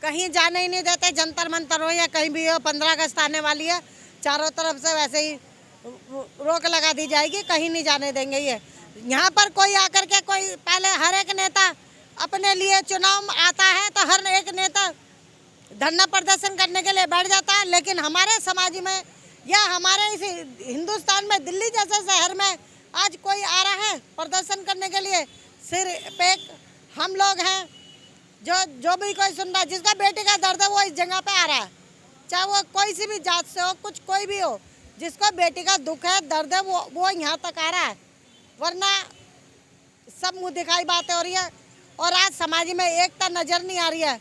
कहीं जाने ही नहीं देते। जंतर मंतर हो या कहीं भी हो, 15 अगस्त आने वाली है, चारों तरफ से वैसे ही रोक लगा दी जाएगी, कहीं नहीं जाने देंगे। ये यहाँ पर कोई आकर के कोई पहले हर एक नेता अपने लिए चुनाव आता है तो हर एक नेता धरना प्रदर्शन करने के लिए बैठ जाता है, लेकिन हमारे समाज में या हमारे इस हिंदुस्तान में दिल्ली जैसे शहर में आज कोई आ रहा है प्रदर्शन करने के लिए? सिर्फ एक हम लोग हैं जो भी कोई सुन रहा है, जिसका बेटे का दर्द है वो इस जगह पे आ रहा है, चाहे वो कोई सी भी जात से हो, कुछ कोई भी हो, जिसको बेटी का दुख है, दर्द है, वो यहाँ तक आ रहा है। वरना सब मुँह दिखाई बातें हो रही है और आज समाज में एकता नजर नहीं आ रही है।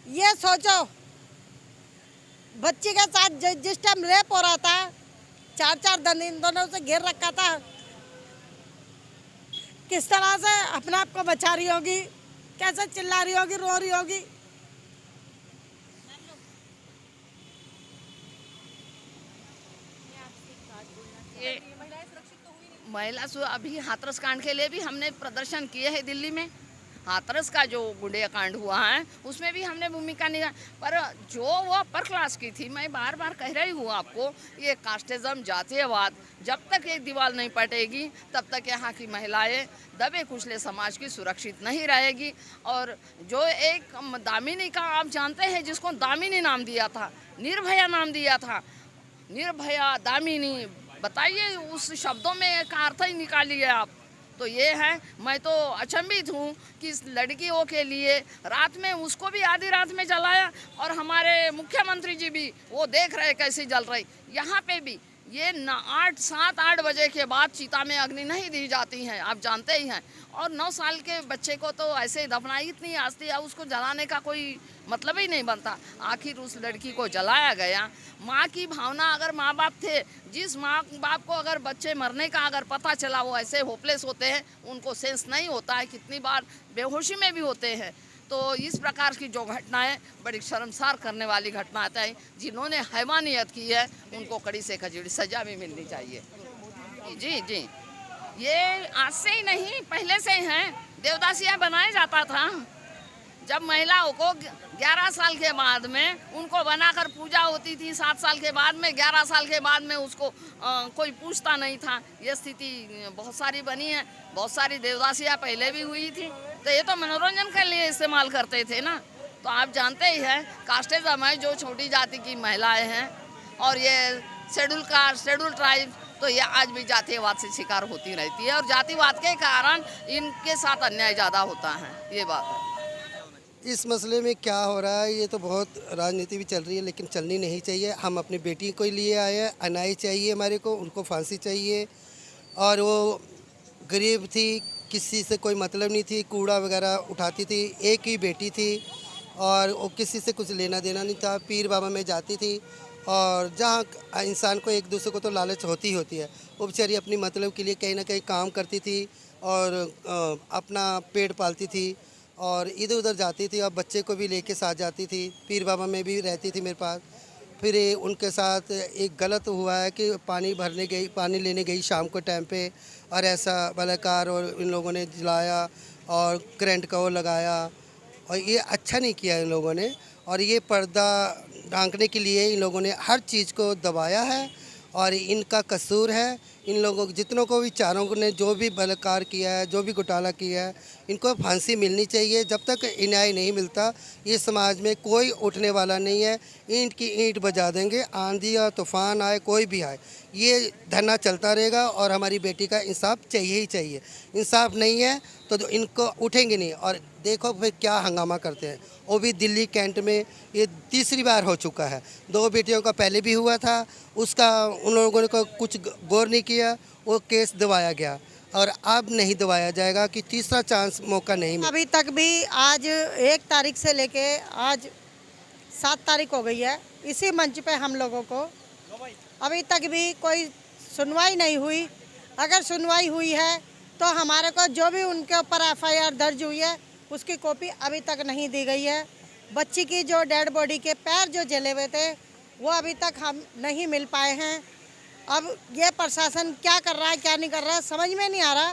ये सोचो, बच्ची के साथ जिस टाइम रेप हो रहा था, 4-4 दिन इन दोनों से घेर रखा था, किस तरह से अपने आप को बचा रही होगी, कैसे चिल्ला रही होगी, रो रही होगी। ये महिला अभी हाथरस कांड के लिए भी हमने प्रदर्शन किए हैं दिल्ली में। हाथरस का जो गुंडे कांड हुआ है उसमें भी हमने भूमिका निभा, पर जो वो अपर क्लास की थी, मैं बार बार कह रही हूँ आपको, ये कास्टिज्म, जातीयवाद जब तक एक दीवार नहीं पटेगी तब तक यहाँ की महिलाएं दबे कुचले समाज की सुरक्षित नहीं रहेगी। और जो एक दामिनी का आप जानते हैं, जिसको दामिनी नाम दिया था, निर्भया नाम दिया था, निर्भया दामिनी, बताइए उस शब्दों में का अर्थ ही निकालिए आप। तो ये है, मैं तो अचंभित हूँ कि इस लड़कियों के लिए रात में उसको भी आधी रात में जलाया, और हमारे मुख्यमंत्री जी भी वो देख रहे कैसे जल रही। यहाँ पे भी ये 7-8 बजे के बाद चिता में अग्नि नहीं दी जाती हैं, आप जानते ही हैं। और 9 साल के बच्चे को तो ऐसे ही दफनाई, इतनी आस्ती है, उसको जलाने का कोई मतलब ही नहीं बनता। आखिर उस लड़की को जलाया गया। माँ की भावना, अगर माँ बाप थे, जिस माँ बाप को अगर बच्चे मरने का अगर पता चला, वो ऐसे होपलेस होते हैं, उनको सेंस नहीं होता है, कितनी बार बेहोशी में भी होते हैं। तो इस प्रकार की जो घटनाएं बड़ी शर्मसार करने वाली घटनाएं हैं, जिन्होंने हैवानियत की है उनको कड़ी से कड़ी सजा भी मिलनी चाहिए। जी जी, ये आज से ही नहीं, पहले से ही हैं। देवदासियाँ बनाया जाता था, जब महिलाओं को 11 साल के बाद में उनको बनाकर पूजा होती थी, 7 साल के बाद में, 11 साल के बाद में उसको कोई पूछता नहीं था। ये स्थिति बहुत सारी बनी है, बहुत सारी देवदासियाँ पहले भी हुई थी। तो ये तो मनोरंजन के लिए इस्तेमाल करते थे ना। तो आप जानते ही हैं, कास्टिज्म है, जो छोटी जाति की महिलाएं हैं, और ये शेड्यूल ट्राइब, तो ये आज भी जातिवाद से शिकार होती रहती है, और जातिवाद के कारण इनके साथ अन्याय ज़्यादा होता है। ये बात है। इस मसले में क्या हो रहा है, ये तो बहुत राजनीति भी चल रही है, लेकिन चलनी नहीं चाहिए। हम अपनी बेटी को लिए आए हैं, अन्याय चाहिए हमारे को, उनको फांसी चाहिए। और वो गरीब थी, किसी से कोई मतलब नहीं थी, कूड़ा वगैरह उठाती थी, एक ही बेटी थी, और वो किसी से कुछ लेना देना नहीं था। पीर बाबा में जाती थी, और जहाँ इंसान को एक दूसरे को तो लालच होती ही होती है, वो बेचारी अपनी मतलब के लिए कहीं ना कहीं काम करती थी और अपना पेट पालती थी, और इधर उधर जाती थी, और बच्चे को भी लेके साथ जाती थी। पीर बाबा में भी रहती थी मेरे पास। फिर उनके साथ एक गलत हुआ है कि पानी लेने गई शाम को टाइम पे, और ऐसा बलात्कार, और इन लोगों ने जलाया और करंट का वो लगाया, और ये अच्छा नहीं किया इन लोगों ने। और ये पर्दा ढांकने के लिए इन लोगों ने हर चीज़ को दबाया है, और इनका कसूर है। इन लोगों जितनों को भी, चारों ने जो भी बलात्कार किया है, जो भी घोटाला किया है, इनको फांसी मिलनी चाहिए। जब तक न्याय नहीं मिलता, ये समाज में कोई उठने वाला नहीं है। ईंट की ईंट बजा देंगे, आंधी या तूफान आए, कोई भी आए, ये धरना चलता रहेगा। और हमारी बेटी का इंसाफ चाहिए ही चाहिए। इंसाफ नहीं है तो इनको उठेंगे नहीं। और देखो फिर क्या हंगामा करते हैं, वो भी दिल्ली कैंट में। ये तीसरी बार हो चुका है। 2 बेटियों का पहले भी हुआ था, उसका उन लोगों ने कुछ गौर नहीं किया, वो केस दबाया गया, और अब नहीं दबाया जाएगा कि तीसरा चांस मौका नहीं मिला। अभी तक भी आज 1 तारीख से लेके आज 7 तारीख हो गई है, इसी मंच पे हम लोगों को अभी तक भी कोई सुनवाई नहीं हुई। अगर सुनवाई हुई है तो हमारे को जो भी उनके ऊपर FIR दर्ज हुई है उसकी कॉपी अभी तक नहीं दी गई है। बच्ची की जो डेड बॉडी के पैर जो जले हुए थे वो अभी तक हम नहीं मिल पाए हैं। अब ये प्रशासन क्या कर रहा है, क्या नहीं कर रहा है, समझ में नहीं आ रहा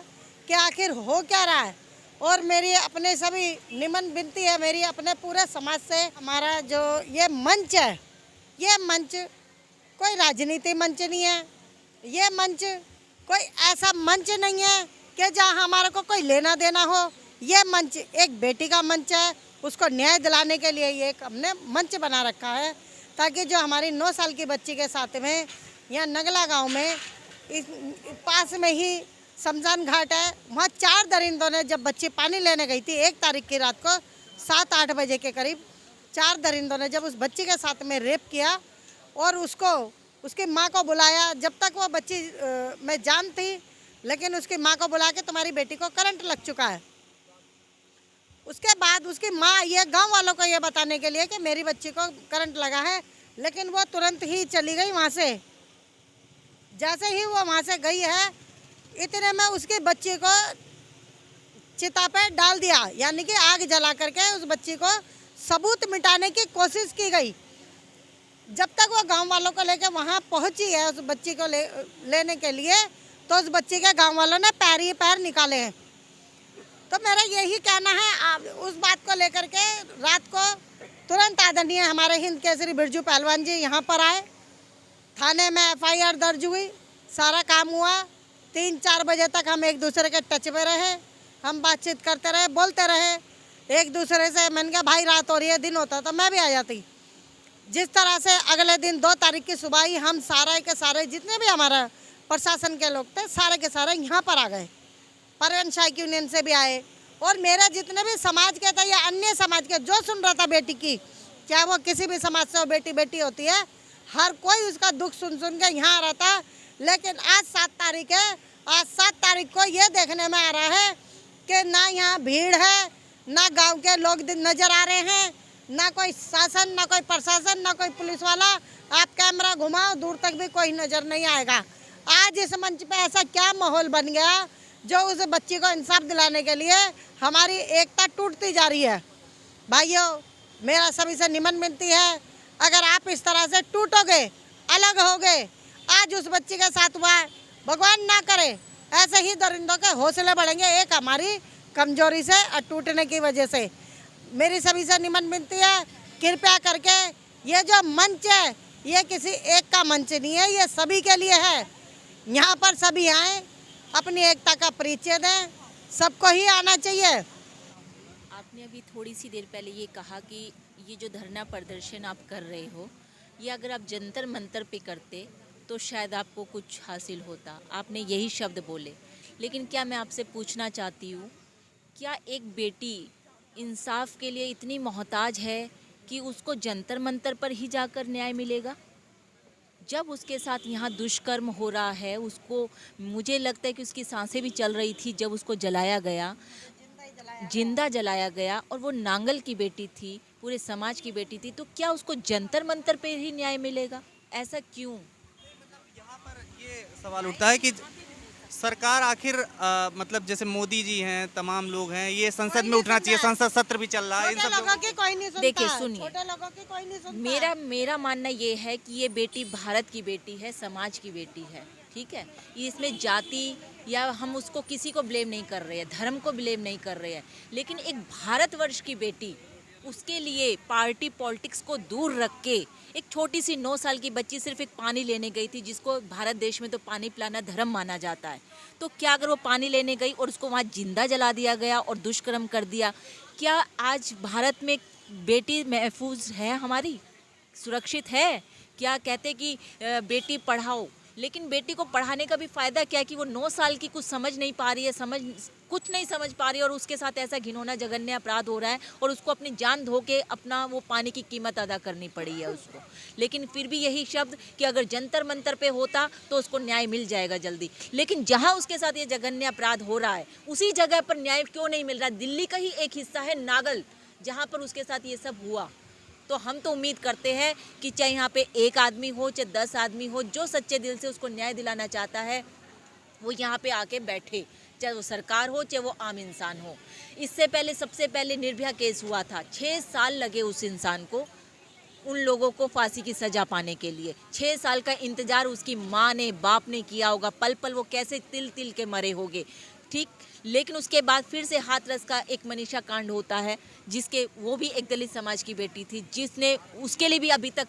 कि आखिर हो क्या रहा है। और मेरी अपने सभी निमन विनती है मेरी अपने पूरे समाज से, हमारा जो ये मंच है, ये मंच कोई राजनीति मंच नहीं है, ये मंच कोई ऐसा मंच नहीं है कि जहाँ हमारे को कोई लेना देना हो। ये मंच एक बेटी का मंच है, उसको न्याय दिलाने के लिए ये एक हमने मंच बना रखा है, ताकि जो हमारी 9 साल की बच्ची के साथ में यहाँ नगला गांव में इस पास में ही शमशान घाट है, वहाँ 4 दरिंदों ने, जब बच्ची पानी लेने गई थी 1 तारीख की रात को 7-8 बजे के करीब, 4 दरिंदों ने जब उस बच्ची के साथ में रेप किया और उसको उसकी माँ को बुलाया। जब तक वो बच्ची में जान थी, लेकिन उसकी माँ को बुला के तुम्हारी बेटी को करंट लग चुका है। उसके बाद उसकी माँ ये गांव वालों को ये बताने के लिए कि मेरी बच्ची को करंट लगा है, लेकिन वो तुरंत ही चली गई वहाँ से। जैसे ही वो वहाँ से गई है, इतने में उसकी बच्ची को चिता पे डाल दिया, यानी कि आग जला करके उस बच्ची को सबूत मिटाने की कोशिश की गई। जब तक वो गांव वालों को लेकर वहाँ पहुँची है उस बच्ची को लेने के लिए, तो उस बच्ची के गांव वालों ने पैर ही पैर निकाले हैं। तो मेरा यही कहना है, उस बात को लेकर के रात को तुरंत आदरणीय हमारे हिंद केसरी बिरजू पहलवान जी यहाँ पर आए, थाने में FIR दर्ज हुई, सारा काम हुआ। 3-4 बजे तक हम एक दूसरे के टच में रहे, हम बातचीत करते रहे, बोलते रहे एक दूसरे से। मैंने कहा भाई रात हो रही है, दिन होता तो मैं भी आ जाती। जिस तरह से अगले दिन 2 तारीख की सुबह ही हम सारे के सारे जितने भी हमारा प्रशासन के लोग थे, सारे के सारे यहाँ पर आ गए। परवीन सहायक यूनियन से भी आए, और मेरे जितने भी समाज के थे या अन्य समाज के जो सुन रहा था बेटी की, चाहे वो किसी भी समाज से हो, बेटी बेटी होती है, हर कोई उसका दुख सुन सुन के यहाँ आ रहा था। लेकिन आज 7 तारीख है, आज 7 तारीख को ये देखने में आ रहा है कि ना यहाँ भीड़ है, ना गांव के लोग नजर आ रहे हैं, ना कोई शासन, ना कोई प्रशासन, ना कोई पुलिस वाला। आप कैमरा घुमाओ, दूर तक भी कोई नजर नहीं आएगा। आज इस मंच पे ऐसा क्या माहौल बन गया जो उस बच्ची को इंसाफ दिलाने के लिए हमारी एकता टूटती जा रही है। भाइयों, मेरा सभी से निमन विनती है, अगर आप इस तरह से टूटोगे, अलग होगे, आज उस बच्ची के साथ हुआ है, भगवान ना करे ऐसे ही दरिंदों के हौसले बढ़ेंगे, एक हमारी कमजोरी से और टूटने की वजह से। मेरी सभी से निमन विनती है, कृपया करके ये जो मंच है, ये किसी एक का मंच नहीं है, ये सभी के लिए है। यहाँ पर सभी आए, अपनी एकता का परिचय दें, सबको ही आना चाहिए। आपने अभी थोड़ी सी देर पहले ये कहा कि ये जो धरना प्रदर्शन आप कर रहे हो, ये अगर आप जंतर मंतर पे करते तो शायद आपको कुछ हासिल होता, आपने यही शब्द बोले। लेकिन क्या मैं आपसे पूछना चाहती हूँ, क्या एक बेटी इंसाफ के लिए इतनी मोहताज है कि उसको जंतर मंतर पर ही जाकर न्याय मिलेगा? जब उसके साथ यहाँ दुष्कर्म हो रहा है, उसको, मुझे लगता है कि उसकी सांसें भी चल रही थी जब उसको जलाया गया, जिंदा जलाया गया, और वो नांगल की बेटी थी, पूरे समाज की बेटी थी, तो क्या उसको जंतर मंतर पे ही न्याय मिलेगा? ऐसा क्यों? यहाँ पर ये सवाल उठता है कि सरकार आखिर मतलब जैसे मोदी जी हैं, तमाम लोग हैं, ये संसद में उठना चाहिए, संसद सत्र भी चल रहा है, इन सब लोगों की कोई नहीं सुनता। देखिए सुनिए, छोटे लोगों की कोई नहीं सुनता। मेरा मानना ये है कि ये बेटी भारत की बेटी है, समाज की बेटी है, ठीक है। इसमें जाति या हम उसको किसी को ब्लेम नहीं कर रहे हैं, धर्म को ब्लेम नहीं कर रहे हैं, लेकिन एक भारतवर्ष की बेटी, उसके लिए पार्टी पॉलिटिक्स को दूर रख के एक छोटी सी 9 साल की बच्ची सिर्फ एक पानी लेने गई थी, जिसको भारत देश में तो पानी पिलाना धर्म माना जाता है, तो क्या अगर वो पानी लेने गई और उसको वहाँ जिंदा जला दिया गया और दुष्कर्म कर दिया, क्या आज भारत में बेटी महफूज है, हमारी सुरक्षित है? क्या कहते कि बेटी पढ़ाओ, लेकिन बेटी को पढ़ाने का भी फ़ायदा क्या कि वो 9 साल की कुछ समझ नहीं पा रही है, कुछ नहीं समझ पा रही है, और उसके साथ ऐसा घिनौना जघन्य अपराध हो रहा है और उसको अपनी जान धो के अपना वो पानी की कीमत अदा करनी पड़ी है उसको। लेकिन फिर भी यही शब्द कि अगर जंतर मंतर पे होता तो उसको न्याय मिल जाएगा जल्दी, लेकिन जहाँ उसके साथ ये जघन्य अपराध हो रहा है उसी जगह पर न्याय क्यों नहीं मिल रहा? दिल्ली का ही एक हिस्सा है नागल, जहाँ पर उसके साथ ये सब हुआ। तो हम तो उम्मीद करते हैं कि चाहे यहाँ पे 1 आदमी हो चाहे 10 आदमी हो, जो सच्चे दिल से उसको न्याय दिलाना चाहता है वो यहाँ पे आके बैठे, चाहे वो सरकार हो चाहे वो आम इंसान हो। इससे पहले सबसे पहले निर्भया केस हुआ था, 6 साल लगे उस इंसान को, उन लोगों को फांसी की सज़ा पाने के लिए। 6 साल का इंतज़ार उसकी माँ ने, बाप ने किया होगा, पल पल वो कैसे तिल तिल के मरे होंगे। ठीक। लेकिन उसके बाद फिर से हाथरस का एक मनीषा कांड होता है, जिसके वो भी एक दलित समाज की बेटी थी, जिसने उसके लिए भी अभी तक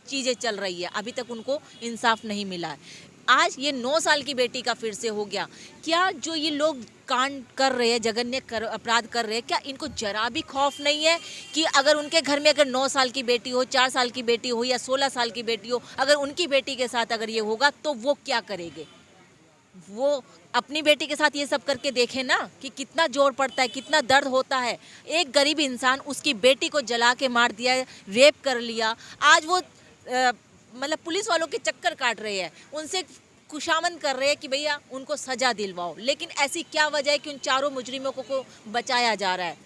चीज़ें चल रही है, अभी तक उनको इंसाफ नहीं मिला है। आज ये 9 साल की बेटी का फिर से हो गया। क्या जो ये लोग कांड कर रहे हैं, जघन्य अपराध कर रहे हैं, क्या इनको जरा भी खौफ नहीं है कि अगर उनके घर में अगर 9 साल की बेटी हो, 4 साल की बेटी हो या 16 साल की बेटी हो, अगर उनकी बेटी के साथ अगर ये होगा तो वो क्या करेंगे? वो अपनी बेटी के साथ ये सब करके देखें ना कि कितना जोर पड़ता है, कितना दर्द होता है। एक गरीब इंसान उसकी बेटी को जला के मार दिया, रेप कर लिया। आज वो मतलब पुलिस वालों के चक्कर काट रहे हैं, उनसे खुशामद कर रहे हैं कि भैया उनको सजा दिलवाओ। लेकिन ऐसी क्या वजह है कि उन चारों मुजरिमों को बचाया जा रहा है?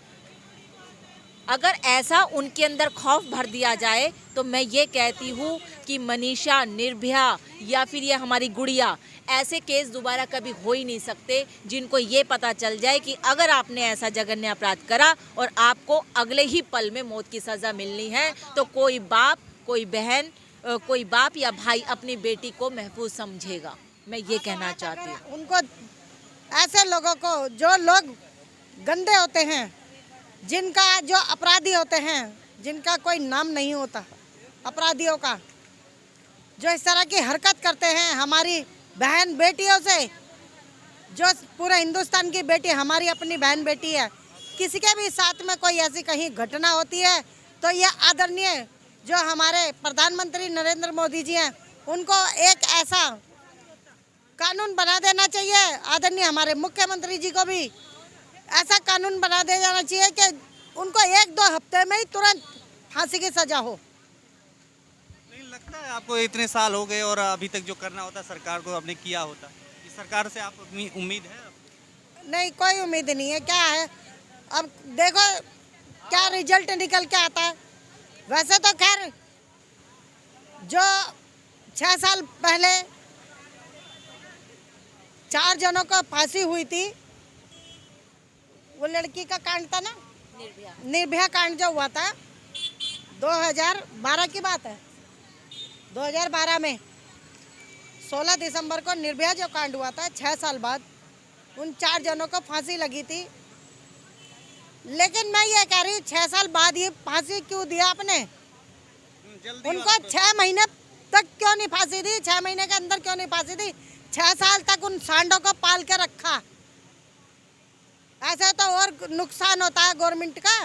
अगर ऐसा उनके अंदर खौफ भर दिया जाए तो मैं ये कहती हूँ कि मनीषा, निर्भया या फिर ये हमारी गुड़िया, ऐसे केस दोबारा कभी हो ही नहीं सकते, जिनको ये पता चल जाए कि अगर आपने ऐसा जघन्य अपराध करा और आपको अगले ही पल में मौत की सज़ा मिलनी है, तो कोई बाप, कोई बहन, कोई बाप या भाई अपनी बेटी को महफूज समझेगा। मैं ये कहना चाहती हूँ। उनको, ऐसे लोगों को, जो लोग गंदे होते हैं, जिनका जो अपराधी होते हैं, जिनका कोई नाम नहीं होता, अपराधियों का, जो इस तरह की हरकत करते हैं हमारी बहन बेटियों से, जो पूरे हिंदुस्तान की बेटी हमारी अपनी बहन बेटी है, किसी के भी साथ में कोई ऐसी कहीं घटना होती है तो ये आदरणीय जो हमारे प्रधानमंत्री नरेंद्र मोदी जी हैं, उनको एक ऐसा कानून बना देना चाहिए। आदरणीय हमारे मुख्यमंत्री जी को भी ऐसा कानून बना दे जाना चाहिए कि उनको 1-2 हफ्ते में ही तुरंत फांसी की सजा हो। नहीं लगता है आपको इतने साल हो गए और अभी तक जो करना होता सरकार को आपने किया होता? इस सरकार से आप उम्मीद है? नहीं, कोई उम्मीद नहीं है। क्या है, अब देखो क्या रिजल्ट निकल के आता है। वैसे तो खैर जो 6 साल पहले 4 जनों को फांसी हुई थी, वो लड़की का कांड था ना, निर्भया कांड जो हुआ था 2012 की बात है। 2012 में 16 दिसंबर को निर्भया जो कांड हुआ था, 6 साल बाद उन 4 जनों को फांसी लगी थी। लेकिन मैं ये कह रही हूँ 6 साल बाद ये फांसी क्यों दिया आपने? उनको 6 महीने तक क्यों नहीं फांसी दी? 6 महीने के अंदर क्यों नहीं फांसी दी? 6 साल तक उन सांडों को पाल के रखा। ऐसे तो और नुकसान होता है गवर्नमेंट का।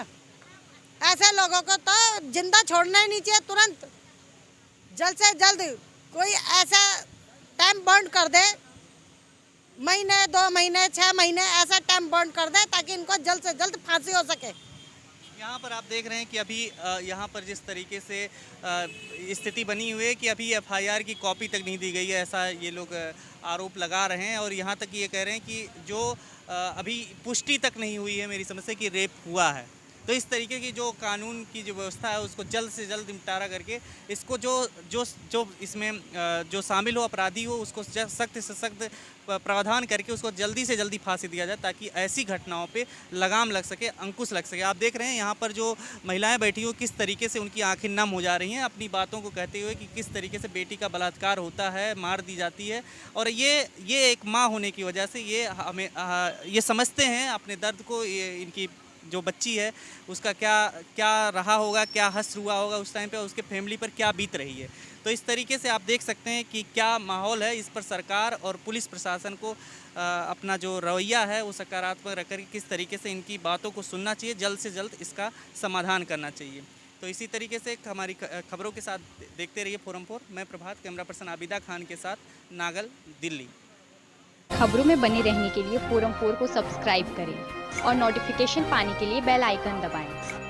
ऐसे लोगों को तो जिंदा छोड़ना ही नहीं चाहिए। तुरंत जल्द से जल्द कोई ऐसा टाइम बॉन्ड कर दे, महीने, 2 महीने, 6 महीने, ऐसा टाइम बॉन्ड कर दे ताकि इनको जल्द से जल्द फांसी हो सके। यहाँ पर आप देख रहे हैं कि अभी यहाँ पर जिस तरीके से स्थिति बनी हुई है कि अभी एफआईआर की कॉपी तक नहीं दी गई है, ऐसा ये लोग आरोप लगा रहे हैं। और यहाँ तक ये कह रहे हैं कि जो अभी पुष्टि तक नहीं हुई है मेरी समझ से कि रेप हुआ है। तो इस तरीके की जो कानून की जो व्यवस्था है उसको जल्द से जल्द निपटारा करके इसको जो इसमें जो शामिल हो, अपराधी हो, उसको सख्त से सख्त प्रावधान करके उसको जल्दी से जल्दी फांसी दिया जाए ताकि ऐसी घटनाओं पे लगाम लग सके, अंकुश लग सके। आप देख रहे हैं यहाँ पर जो महिलाएं बैठी हो किस तरीके से उनकी आंखें नम हो जा रही हैं अपनी बातों को कहते हुए कि किस तरीके से बेटी का बलात्कार होता है, मार दी जाती है। और ये एक माँ होने की वजह से ये समझते हैं अपने दर्द को, ये इनकी जो बच्ची है उसका क्या रहा होगा, क्या हश्र हुआ होगा उस टाइम पे, उसके फैमिली पर क्या बीत रही है। तो इस तरीके से आप देख सकते हैं कि क्या माहौल है। इस पर सरकार और पुलिस प्रशासन को अपना जो रवैया है वो सकारात्मक रख कर किस तरीके से इनकी बातों को सुनना चाहिए, जल्द से जल्द इसका समाधान करना चाहिए। तो इसी तरीके से हमारी खबरों के साथ देखते रहिए फोरम 4। मैं प्रभात, कैमरा पर्सन आबिदा खान के साथ, नागल, दिल्ली। खबरों में बने रहने के लिए फोरम 4 को सब्सक्राइब करें और नोटिफिकेशन पाने के लिए बेल आइकन दबाएं।